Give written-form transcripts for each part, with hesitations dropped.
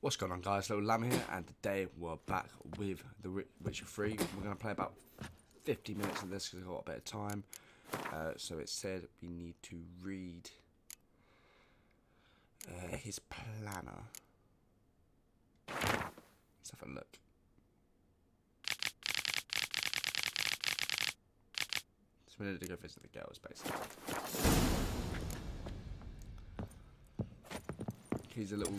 What's going on, guys? Little Lamb here, and today we're back with The Witcher 3. We're going to play about 50 minutes of this because I've got a bit of time. So it said we need to read his planner. Let's have a look. So we need to go visit the girls, basically. He's a little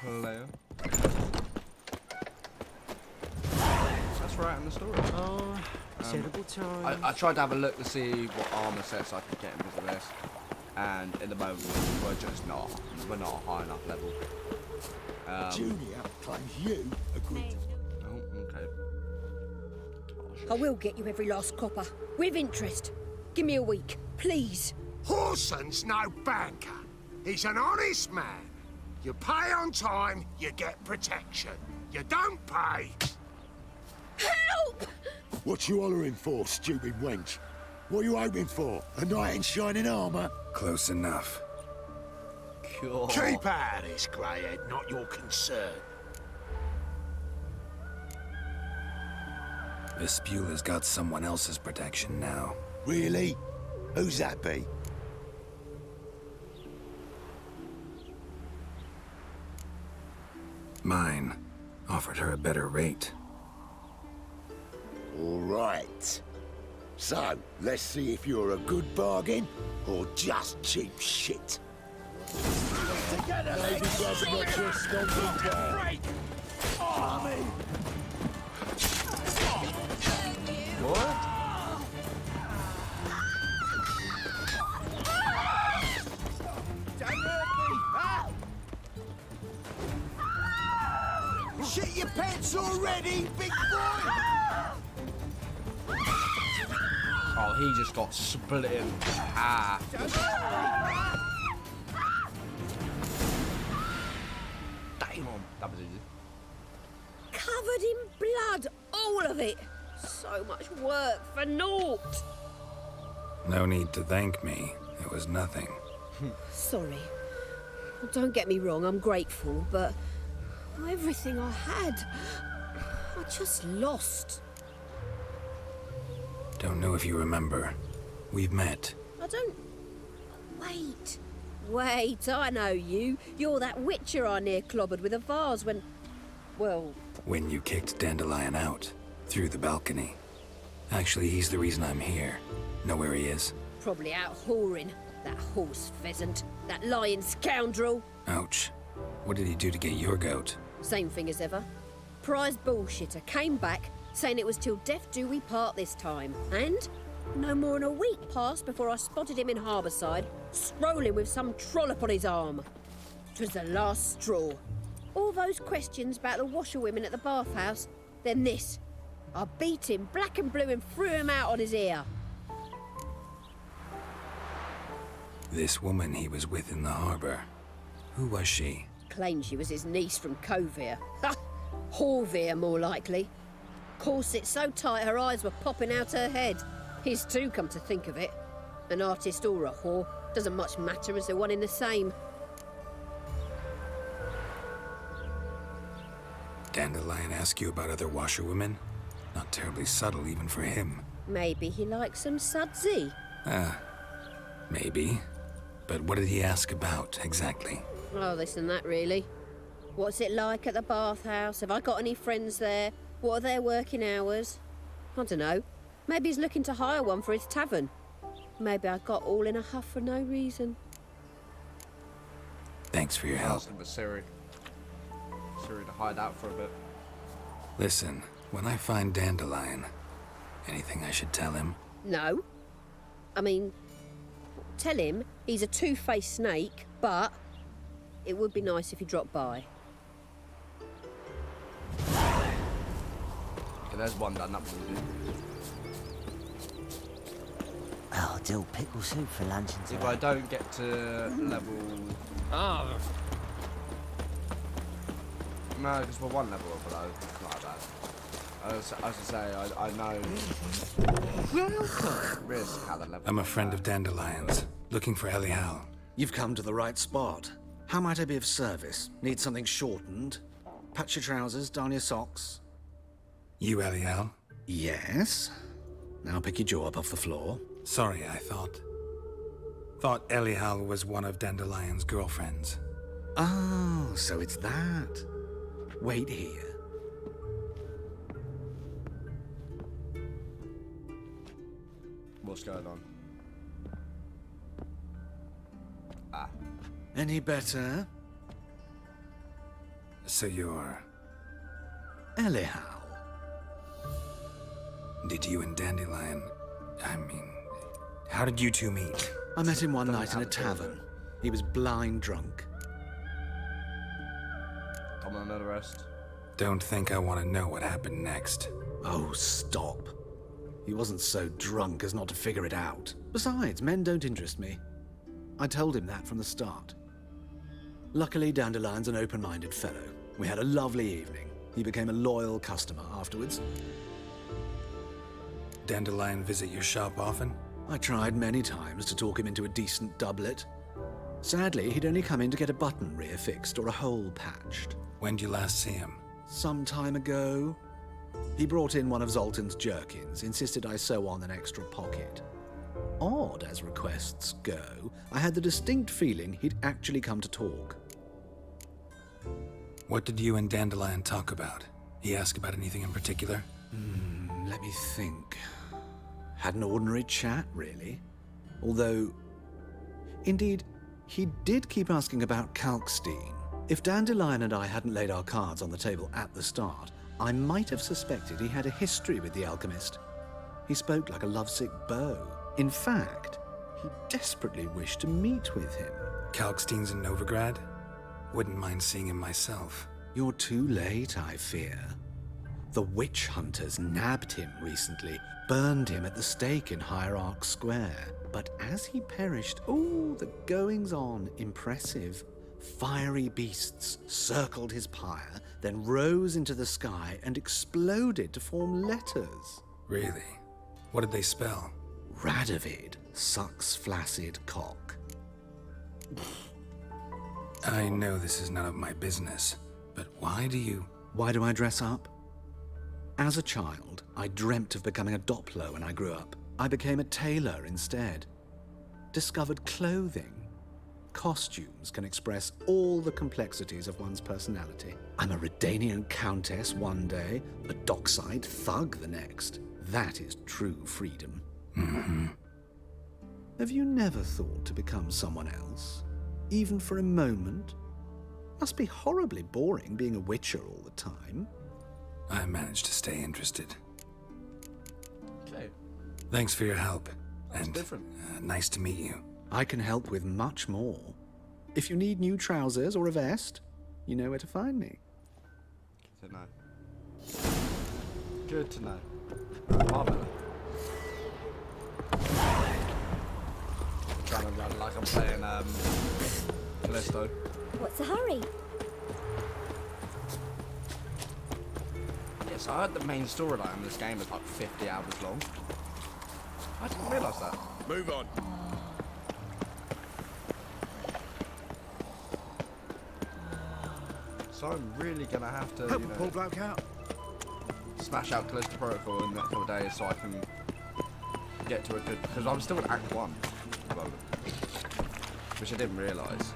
player. That's right in the story. Oh, terrible time. I tried to have a look to see what armor sets I could get him because of this, and at the moment we're not a high enough level. Junior claims you agreed. Oh, okay. I will get you every last copper, with interest. Give me a week, please. Horson's no banker. He's an honest man. You pay on time, you get protection. You don't pay. Help! What you hollering for, stupid wench? What you hoping for? A knight in shining armour? Close enough. Cool. Keep out of this, greyhead, not your concern. Vespula's got someone else's protection now. Really? Who's that be? Mine offered her a better rate. All right. So, let's see if you're a good bargain or just cheap shit. Maybe that's not your stomping ground. What? Shit your pants already, big boy! Oh, he just got split in half. Damn, that was easy. Covered in blood, all of it. So much work for naught. No need to thank me. It was nothing. Sorry. Well, don't get me wrong, I'm grateful, but everything I had, I just lost. Don't know if you remember. We've met. I don't... Wait, I know you. You're that witcher I near clobbered with a vase when... Well... When you kicked Dandelion out. Through the balcony. Actually, he's the reason I'm here. Know where he is? Probably out whoring. That horse pheasant. That lying scoundrel. Ouch. What did he do to get your goat? Same thing as ever. Prize bullshitter came back, saying it was till death do we part this time. And no more than a week passed before I spotted him in Harbourside, strolling with some trollop on his arm. 'Twas the last straw. All those questions about the washerwomen at the bathhouse, then this. I beat him black and blue and threw him out on his ear. This woman he was with in the harbor. Who was she? Claimed she was his niece from Kovir. Ha! Horvir, more likely. Corset so tight her eyes were popping out her head. His too, come to think of it. An artist or a whore doesn't much matter as they're one in the same. Dandelion ask you about other washerwomen? Not terribly subtle even for him. Maybe he likes some sudsy. Maybe. But what did he ask about, exactly? Oh, this and that, really. What's it like at the bathhouse? Have I got any friends there? What are their working hours? I don't know. Maybe he's looking to hire one for his tavern. Maybe I got all in a huff for no reason. Thanks for your help. Asking for Siri to hide out for a bit. Listen, when I find Dandelion, anything I should tell him? No. I mean, tell him he's a two-faced snake, but it would be nice if he dropped by. Okay, there's one done. That was easy. Oh, dill pickle soup for lunch and If I don't get to level... Oh. No, because we're one level below. It's not that bad. As I say, I know risk how the level. I'm a friend of Dandelion's, looking for Elial. You've come to the right spot. How might I be of service? Need something shortened? Patch your trousers, darn your socks. You, Eliel? Yes. Now pick your jaw up off the floor. Sorry, I thought Eliel was one of Dandelion's girlfriends. Oh, so it's that. Wait here. What's going on? Ah. Any better? So you're... Eliel. Did you and Dandelion... I mean... How did you two meet? I met him one night in a tavern. He was blind drunk. Come on, the rest. Don't think I want to know what happened next. Oh, stop. He wasn't so drunk as not to figure it out. Besides, men don't interest me. I told him that from the start. Luckily, Dandelion's an open-minded fellow. We had a lovely evening. He became a loyal customer afterwards. Dandelion visit your shop often? I tried many times to talk him into a decent doublet. Sadly, he'd only come in to get a button rear-fixed or a hole patched. When'd you last see him? Some time ago. He brought in one of Zoltan's jerkins, insisted I sew on an extra pocket. Odd as requests go, I had the distinct feeling he'd actually come to talk. What did you and Dandelion talk about? He asked about anything in particular? Let me think. Had an ordinary chat, really. Although, indeed, he did keep asking about Kalkstein. If Dandelion and I hadn't laid our cards on the table at the start, I might have suspected he had a history with the alchemist. He spoke like a lovesick beau. In fact, he desperately wished to meet with him. Kalkstein's in Novigrad? Wouldn't mind seeing him myself. You're too late, I fear. The witch hunters nabbed him recently, burned him at the stake in Hierarch Square. But as he perished, oh, the goings-on, impressive. Fiery beasts circled his pyre, then rose into the sky and exploded to form letters. Really? What did they spell? Radovid sucks flaccid cock. I know this is none of my business, but why do you... Why do I dress up? As a child, I dreamt of becoming a Doppler when I grew up. I became a tailor instead. Discovered clothing. Costumes can express all the complexities of one's personality. I'm a Redanian countess one day, a dockside thug the next. That is true freedom. Mm-hmm. Have you never thought to become someone else? Even for a moment? Must be horribly boring being a witcher all the time. I managed to stay interested. Okay. Thanks for your help. That's and different. Nice to meet you. I can help with much more. If you need new trousers or a vest, you know where to find me. Good to know. Good to know. Marvin. Trying to run like I'm playing Callisto. What's the hurry? Yes, I heard the main storyline in this game is like 50 hours long. I didn't realise that. Move on. So I'm really gonna have to, Help you the poor know, bloke out. smash out Callisto Protocol in the next couple of days so I can get to a good... Because I'm still in Act 1 at the moment, which I didn't realise.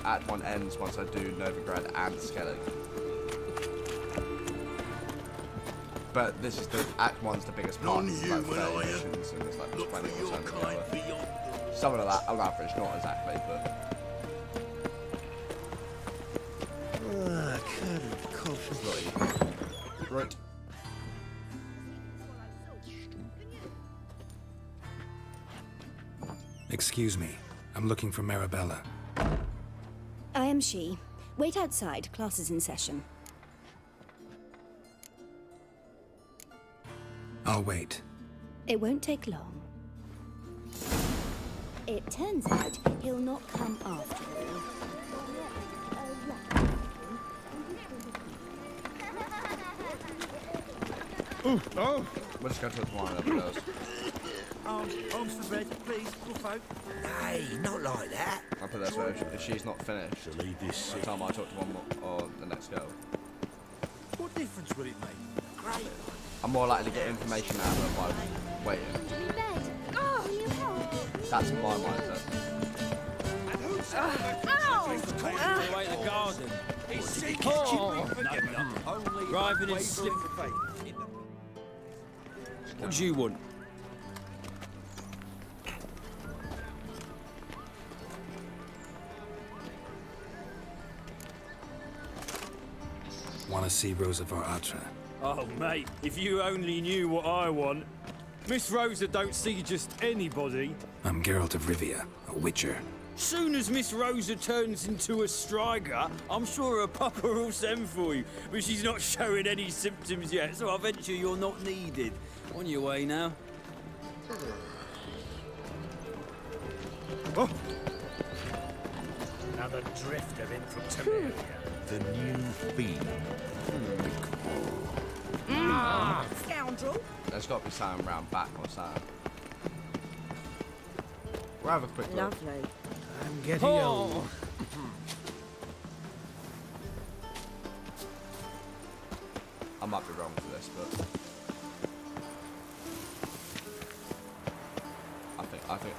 Act 1 ends once I do Novigrad and Skellig. But this is the Act 1's the biggest part. It's like 30 missions and there's like 20 or something. Something like that on average, not exactly, but... Right. Excuse me. I'm looking for Marabella. I am she. Wait outside. Class is in session. I'll wait. It won't take long. It turns out he'll not come after all. Oh! We'll just go to the one of those. Arms for bread, please, poor folk. Hey, not like that. I'll put it this way, if she's not finished, To lead this by the time I talk to one more, or the next girl, What difference would it make? I'm more likely to get information out of her by waiting. Oh, will you help? That's my mindset. Away the garden. Driving in slip. What do you want? Want to see Rosa var Atra? Oh, mate, if you only knew what I want. Miss Rosa don't see just anybody. I'm Geralt of Rivia, a witcher. Soon as Miss Rosa turns into a striker, I'm sure her papa will send for you. But she's not showing any symptoms yet, so I venture you're not needed. On your way now. Another drifter in from Temeria. The new fiend. Scoundrel. There's got to be something round back or something. We'll have a quick look. Lovely. I'm getting old. I might be wrong for this, but I think.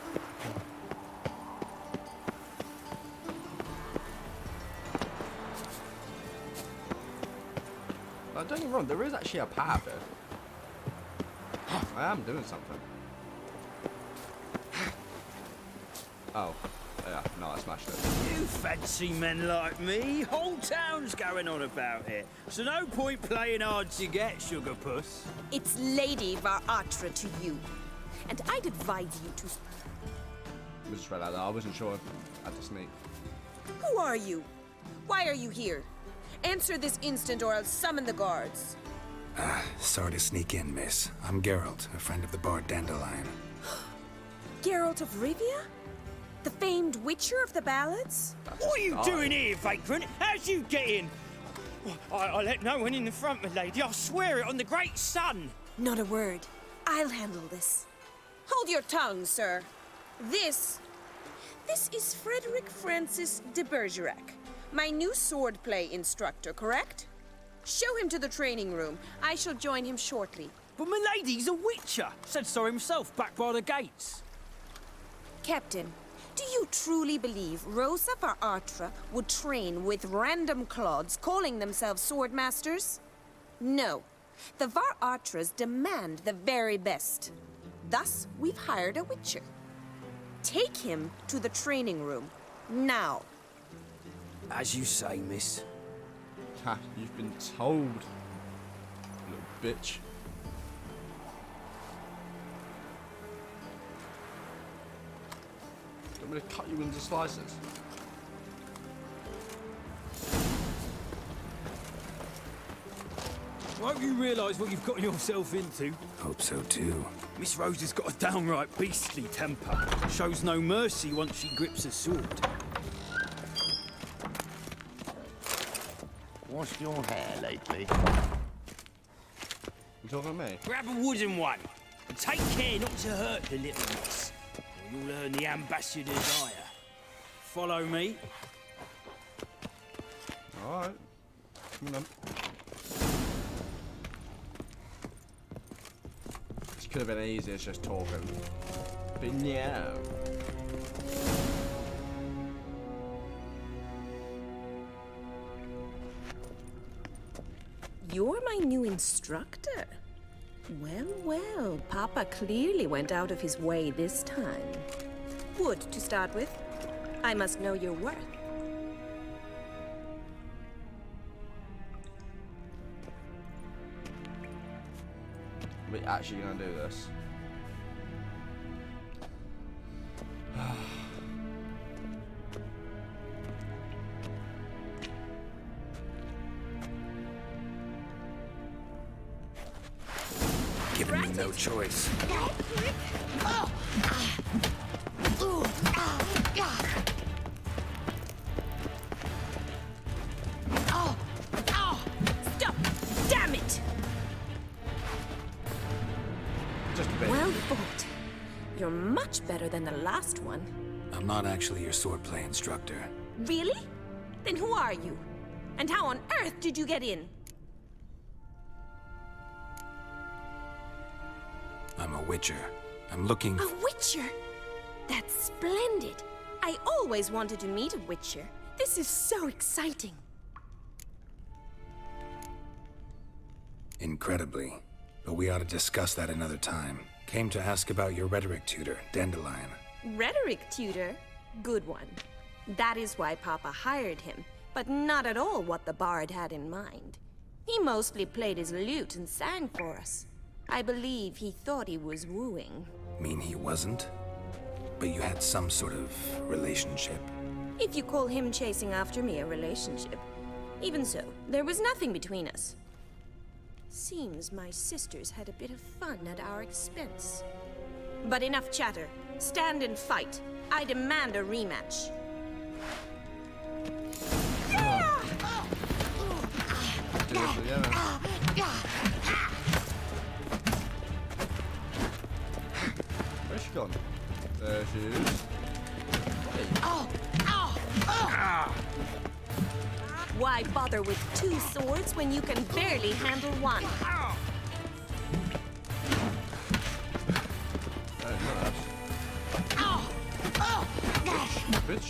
Don't get me wrong, there is actually a path here. I am doing something. Oh, yeah, no, I smashed it. You fancy men like me? Whole town's going on about it. So no point playing hard to get, sugar puss. It's Lady var Atra to you. And I'd advise you to... We just read out there. I wasn't sure. I had to sneak. Who are you? Why are you here? Answer this instant or I'll summon the guards. Sorry to sneak in, miss. I'm Geralt, a friend of the bard Dandelion. Geralt of Rivia? The famed witcher of the ballads? What are you doing here, vagrant? How'd you get in? I let no one in the front, my lady. I swear it on the great sun. Not a word. I'll handle this. Hold your tongue, sir. This is Frederick Francis de Bergerac, my new swordplay instructor, correct? Show him to the training room. I shall join him shortly. But my lady's a witcher. Said so himself back by the gates. Captain, do you truly believe Rosa var Atra would train with random clods calling themselves swordmasters? No. The var Atras demand the very best. Thus, we've hired a witcher. Take him to the training room, now. As you say, miss. Ha, you've been told, little bitch. I'm gonna cut you into slices. Won't you realise what you've got yourself into? Hope so too. Miss Rosa's got a downright beastly temper. Shows no mercy once she grips a sword. Washed your hair lately? You talking to me? Grab a wooden one and take care not to hurt the little miss, or you'll earn the ambassador's ire. Follow me. All right. Come on. This could have been easy as just talking, but no. You're my new instructor? Well, well, Papa clearly went out of his way this time. Wood, to start with. I must know your worth. Are we actually gonna do this? Giving me no choice. Stop! Damn it! Just a bit. Well fought. much better than the last one. I'm not actually your swordplay instructor. Really? Then who are you? And how on earth did you get in? I'm a witcher. I'm looking... A witcher? That's splendid. I always wanted to meet a witcher. This is so exciting. Incredibly. But we ought to discuss that another time. Came to ask about your rhetoric tutor, Dandelion. Rhetoric tutor? Good one. That is why Papa hired him, but not at all what the bard had in mind. He mostly played his lute and sang for us. I believe he thought he was wooing. Mean he wasn't? But you had some sort of relationship? If you call him chasing after me a relationship. Even so, there was nothing between us. Seems my sisters had a bit of fun at our expense. But enough chatter. Stand and fight. I demand a rematch. Do it together. Where's she gone? There she is. Why bother with two swords when you can barely handle one? Bitch.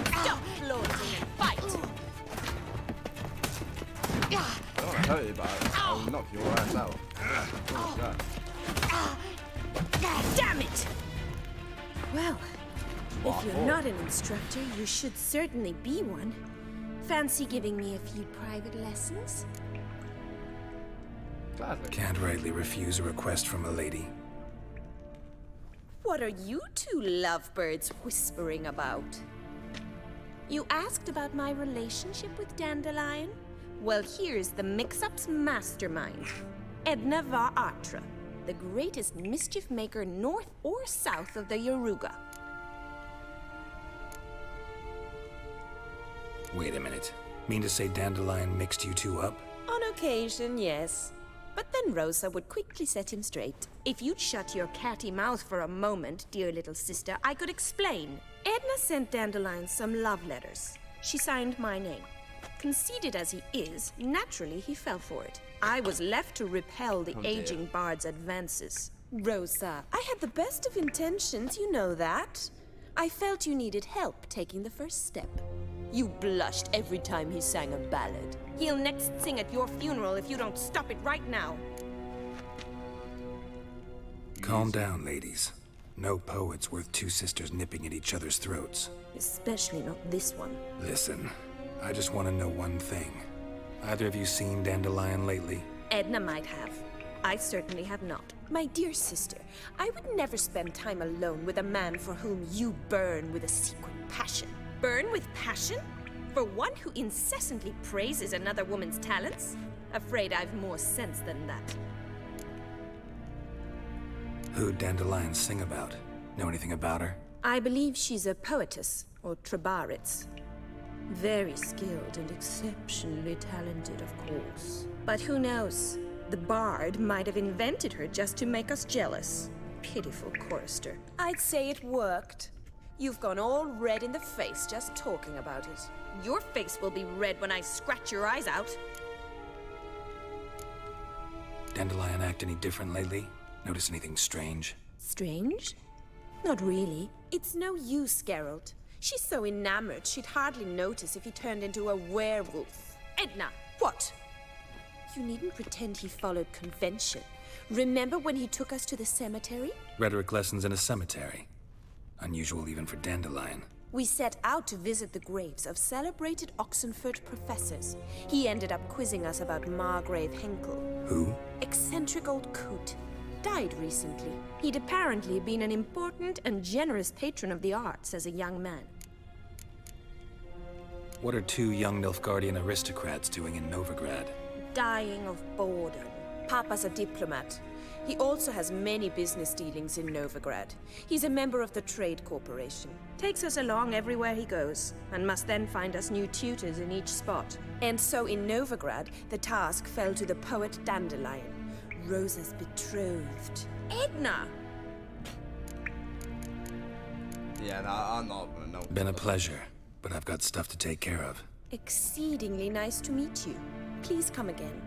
Stop floating and fight! I don't want to hurt you, but I'll knock your ass out. What's that? Damn it! Well, if you're not an instructor, you should certainly be one. Fancy giving me a few private lessons? Gladly. Can't rightly refuse a request from a lady. What are you two lovebirds whispering about? You asked about my relationship with Dandelion? Well, here's the mix-up's mastermind. Edna var Atra, the greatest mischief maker north or south of the Yaruga. Wait a minute. Mean to say Dandelion mixed you two up? On occasion, yes. But then Rosa would quickly set him straight. If you'd shut your catty mouth for a moment, dear little sister, I could explain. Edna sent Dandelion some love letters. She signed my name. Conceited as he is, naturally he fell for it. I was left to repel the aging bard's advances. Rosa, I had the best of intentions, you know that. I felt you needed help taking the first step. You blushed every time he sang a ballad. He'll next sing at your funeral if you don't stop it right now. Calm down, ladies. No poet's worth two sisters nipping at each other's throats. Especially not this one. Listen, I just want to know one thing. Either of you seen Dandelion lately? Edna might have. I certainly have not. My dear sister, I would never spend time alone with a man for whom you burn with a secret passion. Burn with passion? For one who incessantly praises another woman's talents? Afraid I've more sense than that. Who'd Dandelion sing about? Know anything about her? I believe she's a poetess, or trabaritz. Very skilled and exceptionally talented, of course. But who knows? The bard might have invented her just to make us jealous. Pitiful chorister. I'd say it worked. You've gone all red in the face just talking about it. Your face will be red when I scratch your eyes out. Dandelion act any different lately? Notice anything strange? Strange? Not really. It's no use, Geralt. She's so enamored she'd hardly notice if he turned into a werewolf. Edna, what? You needn't pretend he followed convention. Remember when he took us to the cemetery? Rhetoric lessons in a cemetery. Unusual even for Dandelion. We set out to visit the graves of celebrated Oxenford professors. He ended up quizzing us about Margrave Henkel. Who? Eccentric old coot. Died recently. He'd apparently been an important and generous patron of the arts as a young man. What are two young Nilfgaardian aristocrats doing in Novigrad? Dying of boredom. Papa's a diplomat. He also has many business dealings in Novigrad. He's a member of the Trade Corporation. Takes us along everywhere he goes, and must then find us new tutors in each spot. And so in Novigrad, the task fell to the poet Dandelion. Rosa's betrothed. Edna! Yeah, no, I'm not. No. Been a pleasure, but I've got stuff to take care of. Exceedingly nice to meet you. Please come again.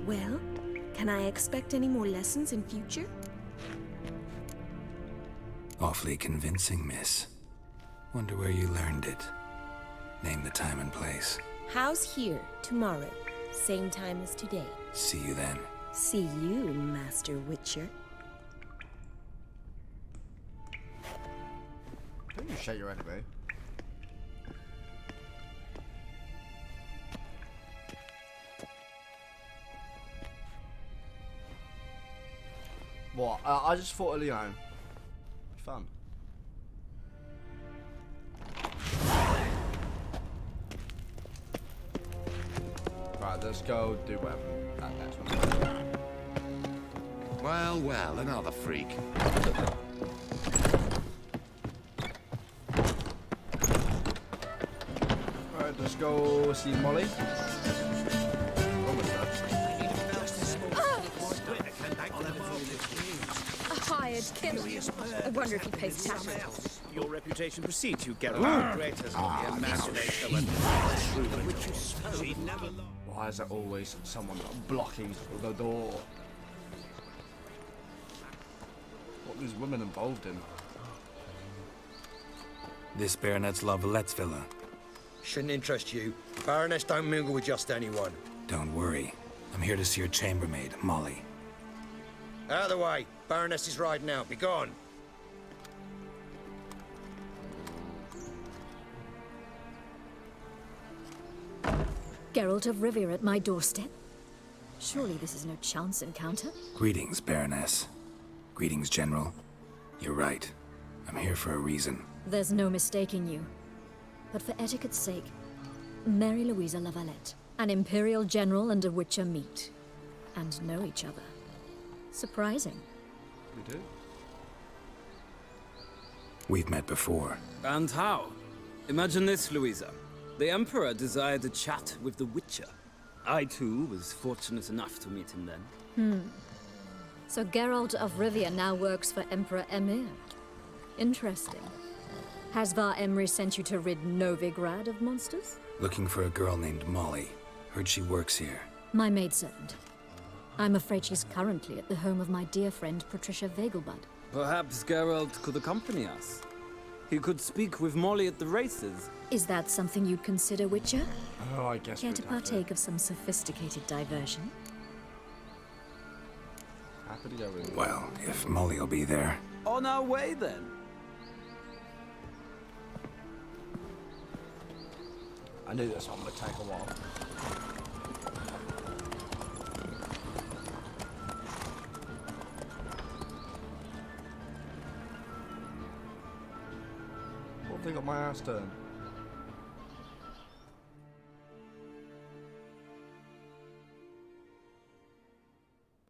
Well, can I expect any more lessons in future? Awfully convincing, miss. Wonder where you learned it. Name the time and place. House here, tomorrow. Same time as today. See you then. See you, Master Witcher. Don't you shake your head at me. What? I just thought, you know, fun. Right, let's go do that next one. Well, well, another freak. Right, let's go see Molly. A hired killer. I wonder if he pays taxes. Your reputation precedes you, Geralt. Great as a master. Why is there always someone blocking the door? What are these women involved in? This Baronet's Lavallette's villa. Shouldn't interest you. Baroness don't mingle with just anyone. Don't worry. I'm here to see your chambermaid, Molly. Out of the way. Baroness is riding out. Be gone. Geralt of Rivia at my doorstep? Surely this is no chance encounter? Greetings, Baroness. Greetings, General. You're right. I'm here for a reason. There's no mistaking you. But for etiquette's sake, Mary Louisa Lavalette, an Imperial General and a Witcher meet. And know each other. Surprising. We do? We've met before. And how? Imagine this, Louisa. The Emperor desired a chat with the Witcher. I, too, was fortunate enough to meet him then. So Geralt of Rivia now works for Emperor Emir. Interesting. Has Var Emry sent you to rid Novigrad of monsters? Looking for a girl named Molly. Heard she works here. My maidservant. I'm afraid she's currently at the home of my dear friend Patricia Vegelbud. Perhaps Geralt could accompany us. He could speak with Molly at the races. Is that something you'd consider, Witcher? Oh, I guess Care we'd to have partake of some sophisticated diversion? Happy to go with you. Well, if Molly'll be there. On our way, then. I knew this one would take a while. What have they got my ass turned?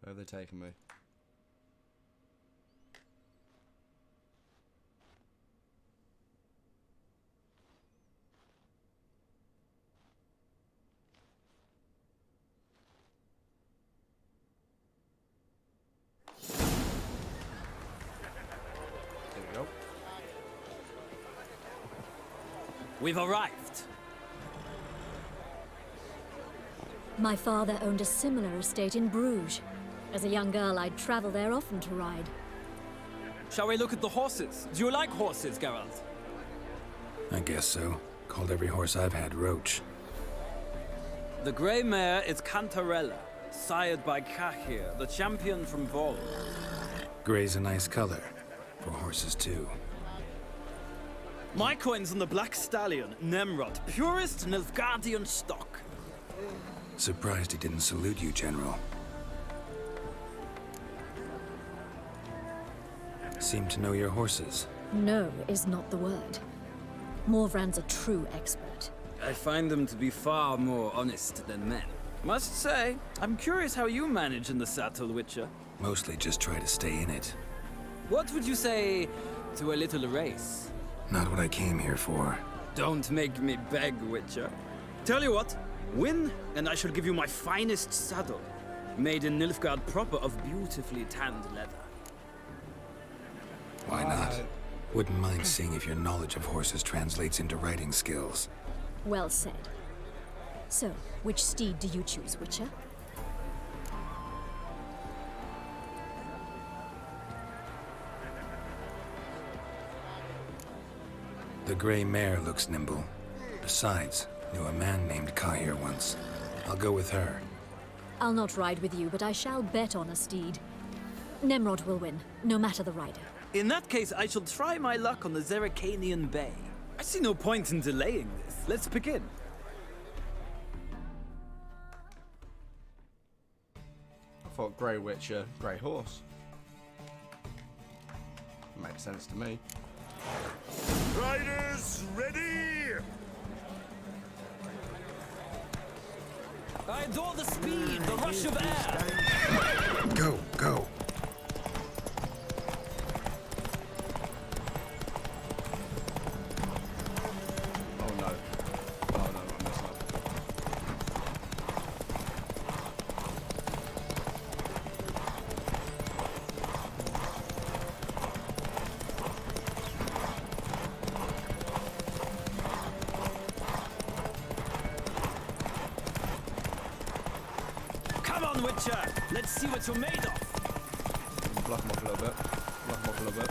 Where have they taken me? There we go. We've arrived. My father owned a similar estate in Bruges. As a young girl, I'd travel there often to ride. Shall we look at the horses? Do you like horses, Geralt? I guess so. Called every horse I've had Roach. The grey mare is Cantarella, sired by Cahir, the champion from Vol. Gray's a nice color. For horses, too. My coin's on the black stallion, Nemrod, purest Nilfgaardian stock. Surprised he didn't salute you, General. Seem to know your horses. No is not the word. Morvran's a true expert. I find them to be far more honest than men. Must say, I'm curious how you manage in the saddle, Witcher. Mostly just try to stay in it. What would you say to a little race? Not what I came here for. Don't make me beg, Witcher. Tell you what, win, and I shall give you my finest saddle. Made in Nilfgaard proper of beautifully tanned leather. Why not? Wouldn't mind seeing if your knowledge of horses translates into riding skills. Well said. So, which steed do you choose, Witcher? The gray mare looks nimble. Besides, knew a man named Ka here once. I'll go with her. I'll not ride with you, but I shall bet on a steed. Nemrod will win, no matter the rider. In that case, I shall try my luck on the Zeracanian Bay. I see no point in delaying this. Let's begin. I thought Grey Witcher, Grey Horse. Makes sense to me. Riders, ready! I adore the speed, the rush of air! Go, go. Oh no. Oh no, I'm messing up. Come on, Witcher! Let's see what you're made of! Block him off a little bit. Block him off a little bit.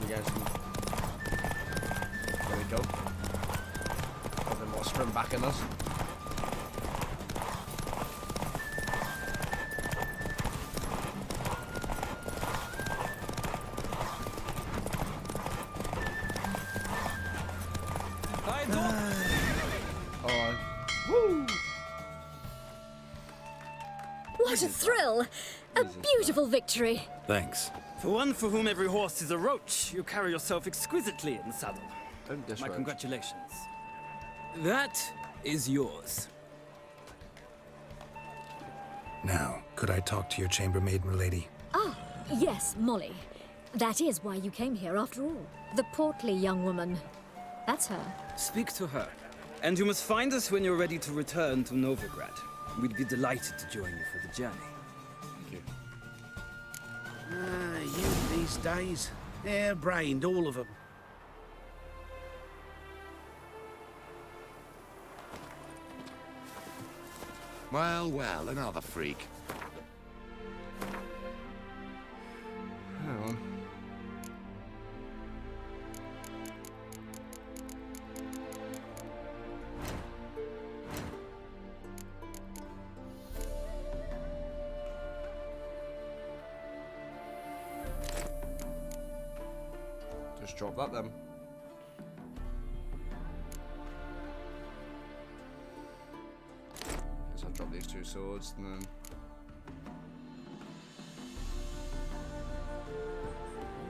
We get some. There we go. And then what's sprint back in us? I adore... Alright. Woo! What a thrill! A beautiful victory! Thanks. For one for whom every horse is a roach, you carry yourself exquisitely in the saddle. Don't dish My roach. congratulations. That is yours. Now, could I talk to your chambermaid, milady? Ah, yes, Molly. That is why you came here after all. The portly young woman. That's her. Speak to her. And you must find us when you're ready to return to Novigrad. We'd be delighted to join you for the journey. Thank you. You these days. Hair-brained, all of them. Well, well, another freak. Hang on. Just drop that then. Guess I'll drop these two swords and then.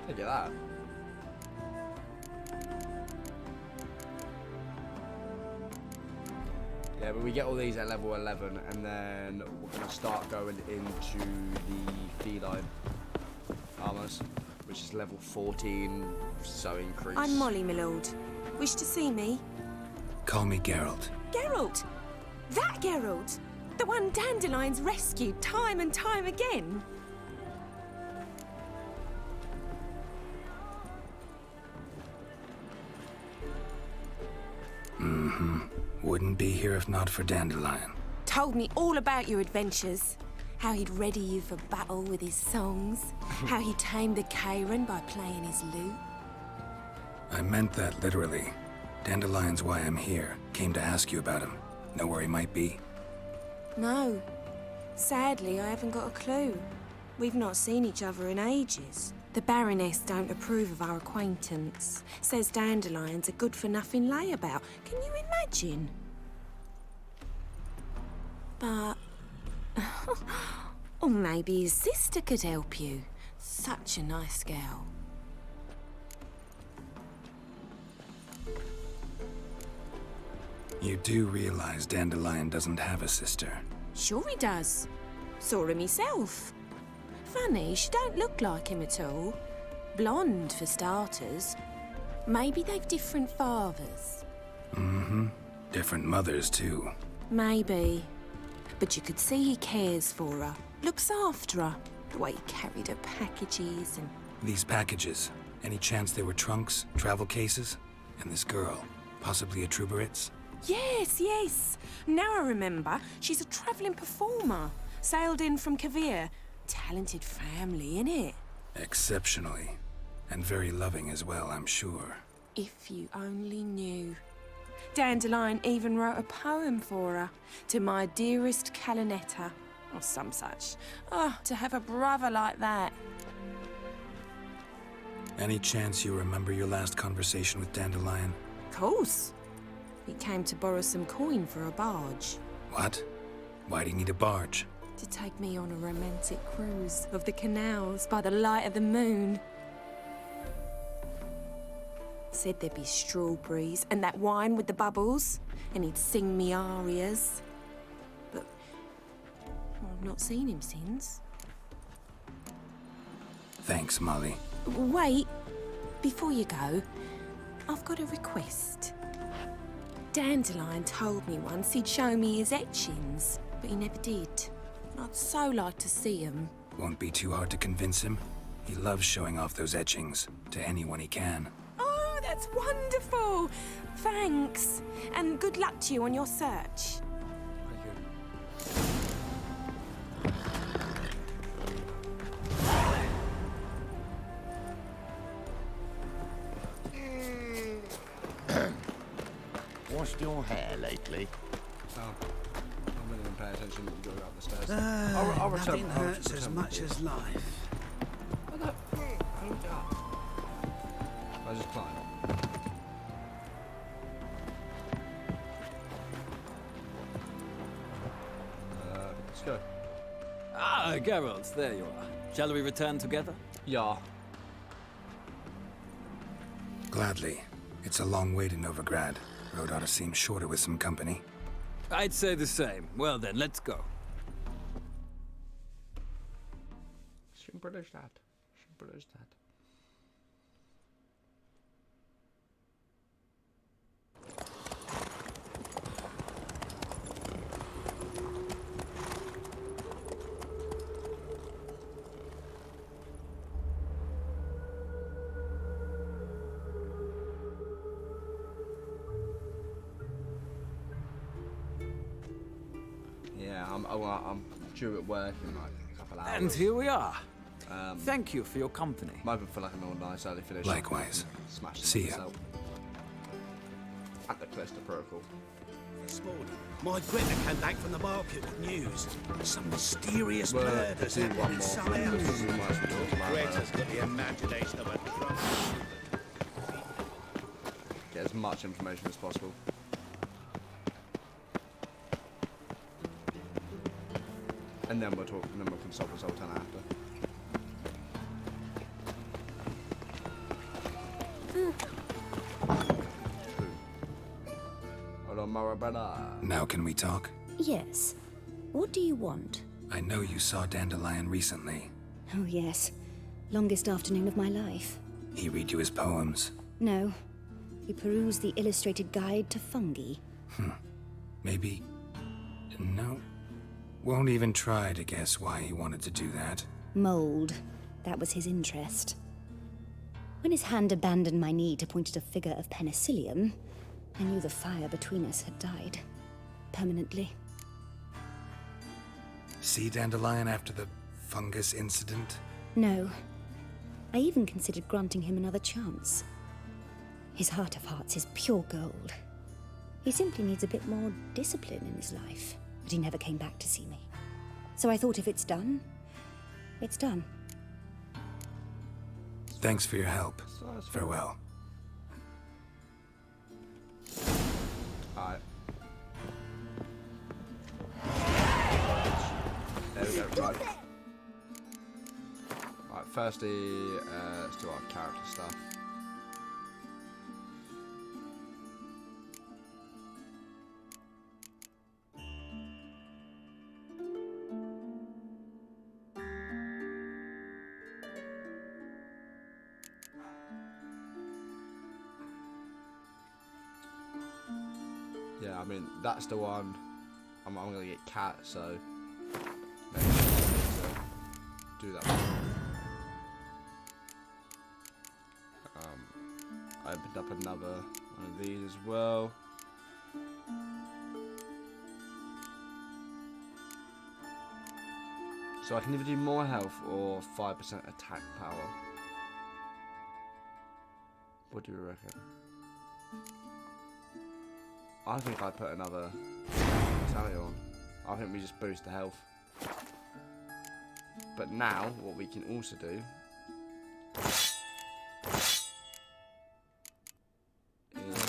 Look at that. Yeah, but we get all these at level 11 and then we're going to start going into the feline armors, which is level 14, so increase. I'm Molly, my lord. Wish to see me? Call me Geralt. Geralt! That Geralt! The one Dandelion's rescued time and time again! Wouldn't be here if not for Dandelion. Told me all about your adventures. How he'd ready you for battle with his songs. How he tamed the Kairan by playing his lute. I meant that literally. Dandelion's why I'm here. Came to ask you about him. Know where he might be? No. Sadly, I haven't got a clue. We've not seen each other in ages. The Baroness don't approve of our acquaintance. Says Dandelion's a good-for-nothing layabout. Can you imagine? But... or maybe his sister could help you. Such a nice girl. You do realize Dandelion doesn't have a sister. Sure he does. Saw him myself. Funny, she don't look like him at all. Blonde, for starters. Maybe they've different fathers. Different mothers, too. Maybe. But you could see he cares for her, looks after her. The way he carried her packages and... These packages, any chance they were trunks, travel cases? And this girl, possibly a Truberitz? Yes, yes. Now I remember, she's a travelling performer. Sailed in from Kavir. Talented family, innit? Exceptionally. And very loving as well, I'm sure. If you only knew. Dandelion even wrote a poem for her. To my dearest Calinetta. Or some such. Oh, to have a brother like that. Any chance you remember your last conversation with Dandelion? Of course. He came to borrow some coin for a barge. What? Why do you need a barge? To take me on a romantic cruise of the canals by the light of the moon. Said there'd be strawberries and that wine with the bubbles, and he'd sing me arias. But I've not seen him since. Thanks, Molly. Wait, before you go, I've got a request. Dandelion told me once he'd show me his etchings, but he never did. I'd so like to see them. Won't be too hard to convince him. He loves showing off those etchings to anyone he can. Oh, that's wonderful! Thanks, and good luck to you on your search. Washed your hair lately? Oh, I'm really paying attention. You go up the stairs. I'll return. Nothing hurts as much as life. I just climb. Let's go. Ah, Geralt, there you are. Shall we return together? Yeah. Gladly. It's a long way to Novigrad. Road ought to seem shorter with some company. I'd say the same. Well then, let's go. Simple as that. Simple as that. Yeah, I'm due at work in like a couple hours. And here we are. Thank you for your company. I'm hoping for like a real nice early finish. Likewise. Smash See ya. At the Callisto Protocol. This morning, my Greta came back from the market with news. Some mysterious murders happening in some house. Greta's got the imagination of a drunk. Get as much information as possible. And then we'll talk, and then we'll consult the Sultan after. Hello, Marabella. Now can we talk? Yes. What do you want? I know you saw Dandelion recently. Oh, yes. Longest afternoon of my life. He read you his poems. No. He perused the illustrated guide to fungi. Maybe... No. Won't even try to guess why he wanted to do that. Mold. That was his interest. When his hand abandoned my knee to point at a figure of penicillium, I knew the fire between us had died. Permanently. See Dandelion after the fungus incident? No. I even considered granting him another chance. His heart of hearts is pure gold. He simply needs a bit more discipline in his life. But he never came back to see me. So I thought if it's done, it's done. Thanks for your help. Farewell. Alright. There we go, right. Right, firstly, let's do our character stuff. Yeah, I mean, that's the one I'm gonna get cat, so maybe I need to do that one. I opened up another one of these as well. So I can either do more health or 5% attack power. What do you reckon? I think I put another tally on. I think we just boost the health. But now, what we can also do is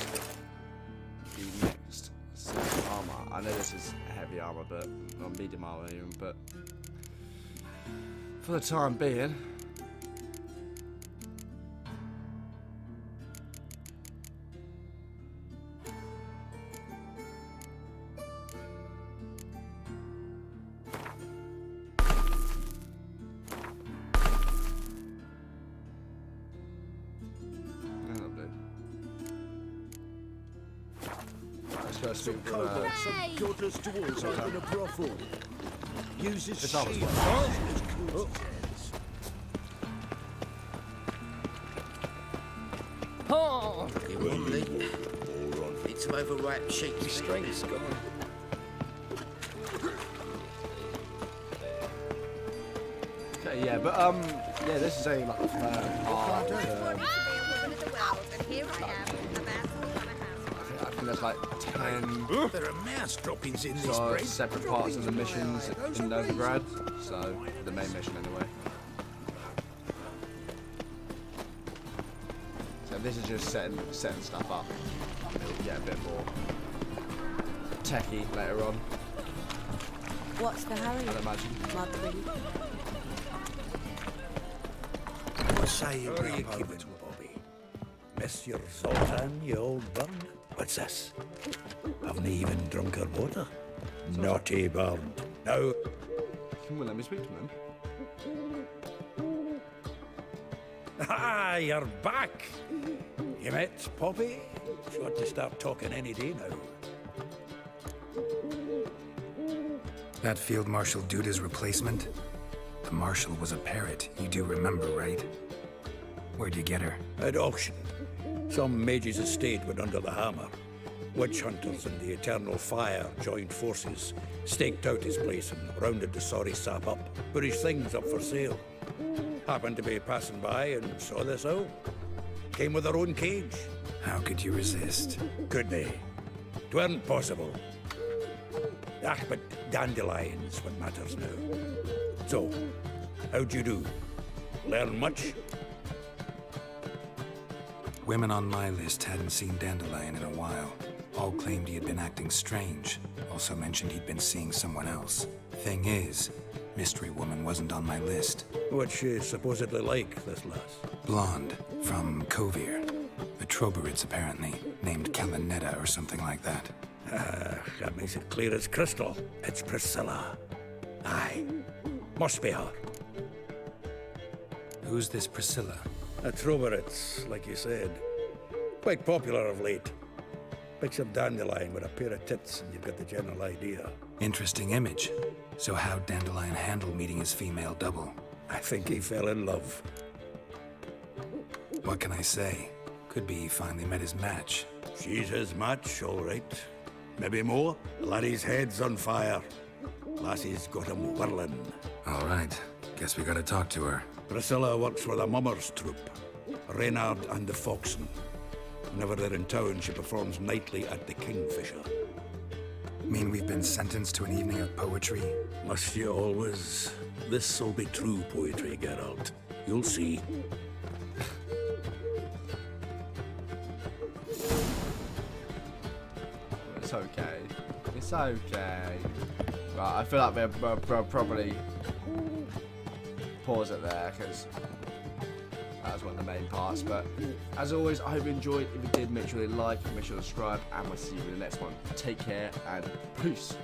the next set of armor. I know this is heavy armor, but not medium armor even, but for the time being, let's go speak with Got us towards open a brothel. Uses It's almost shield. Oh! You won't leave. Need some overripe shaky strings, go on. okay, yeah, but yeah, this is a like part. I think there's like 10 There are mass droppings in this so break. separate parts of the missions in Novigrad. So the main mission anyway. So this is just setting stuff up. It'll get a bit more techie later on, What's the hurry? I'd imagine. Marguerite? What say you, Grandpa Little Bobby? Monsieur Zoltan, you old bird? What's this? Haven't even drunk her water? Naughty bird. Now, Well, let me speak to him. ah, you're back. You met Poppy? She ought to start talking any day now. That Field Marshal Duda's replacement? The Marshal was a parrot, you do remember, right? Where'd you get her? At auction. Some mage's estate went under the hammer. Witch hunters and the Eternal Fire joined forces, staked out his place and rounded the sorry sap up, put his things up for sale. Happened to be passing by and saw this out. Came with her own cage. How could you resist? Could they? 'Tweren't possible. Ah, but dandelions what matters now. So, how'd you do? Learn much? Women on my list hadn't seen Dandelion in a while. All claimed he had been acting strange. Also mentioned he'd been seeing someone else. Thing is, Mystery Woman wasn't on my list. What's she supposedly like, this lass? Blonde, from Kovir. A Trobaritz, apparently, named Calinetta or something like that. Ah, that makes it clear as crystal. It's Priscilla. Aye. Must be her. Who's this Priscilla? A Trobaritz, like you said. Quite popular of late. Picture Dandelion with a pair of tits and you've got the general idea. Interesting image. So how'd Dandelion handle meeting his female double? I think he fell in love. What can I say? Could be he finally met his match. She's his match, all right. Maybe more. Laddie's head's on fire. Lassie's got him whirling. All right. Guess we gotta talk to her. Priscilla works for the Mummers troupe. Reynard and the Foxen. Whenever they're in town, she performs nightly at the Kingfisher. Mean we've been sentenced to an evening of poetry? Must you always? This'll be true poetry, Geralt. You'll see. It's okay. It's okay. Right, I feel like we'll probably pause it there because that was one of the main parts. But as always, I hope you enjoyed. If you did, make sure you like, make sure to subscribe, and we'll see you in the next one. Take care and peace.